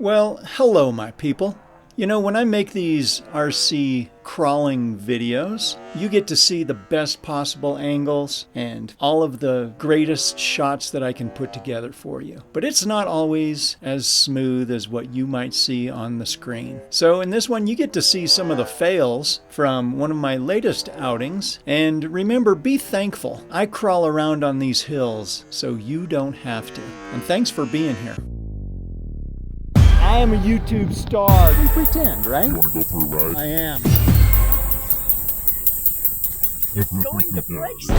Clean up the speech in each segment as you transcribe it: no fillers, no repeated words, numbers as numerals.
Well, hello my people. You know, when I make these RC crawling videos, you get to see the best possible angles and all of the greatest shots that I can put together for you. But it's not always as smooth as what you might see on the screen. So in this one, you get to see some of the fails from one of my latest outings. And remember, be thankful. I crawl around on these hills so you don't have to. And thanks for being here. I am a YouTube star. You pretend, right? You want to go for a ride? I am. Going to place.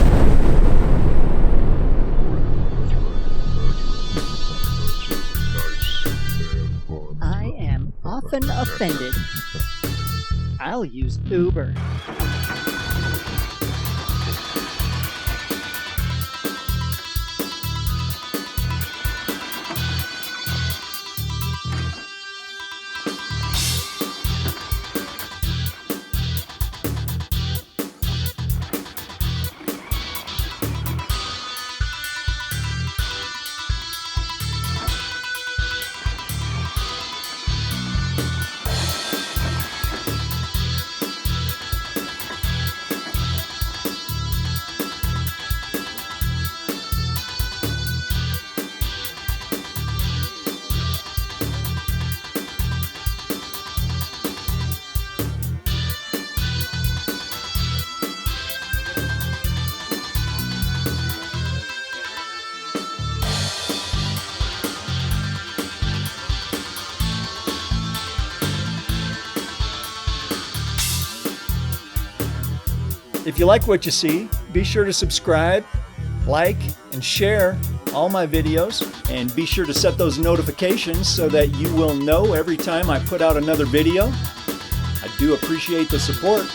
I am often offended. I'll use Uber. If you like what you see, be sure to subscribe, like, and share all my videos. And be sure to set those notifications so that you will know every time I put out another video. I do appreciate the support.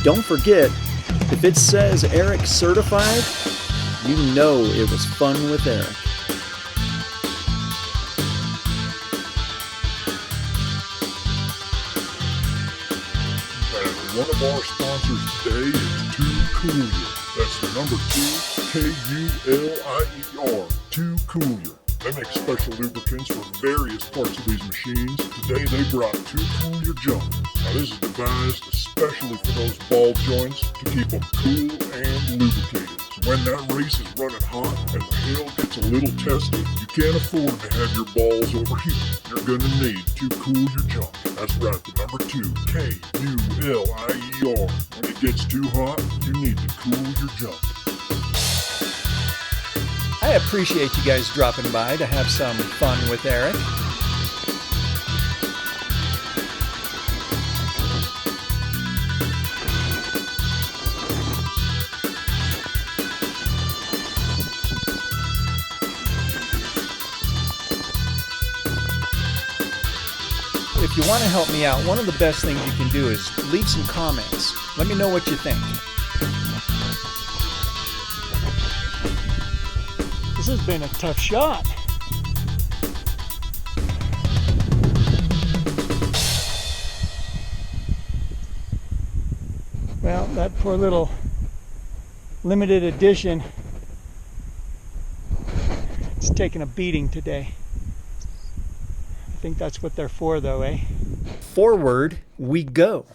Don't forget, if it says Eric Certified, you know it was fun with Eric. And one of our sponsors today is 2Coolier. That's the number 2, K-U-L-I-E-R, 2Coolier. They make special lubricants for various parts of these machines. Today they brought 2Coolier junk. Now this is devised especially for those ball joints to keep them cool and lubricated. So when that race is running hot and the hill gets a little testy, you can't afford to have your balls overheat. You're gonna need 2Coolier junk. That's right, the number 2, K-U-L-I-E-R. When it gets too hot, you need to cool your junk. I appreciate you guys dropping by to have some fun with Eric. If you want to help me out, one of the best things you can do is leave some comments. Let me know what you think. This has been a tough shot. Well, that poor little limited edition, it's taking a beating today. I think that's what they're for though, eh? Forward we go.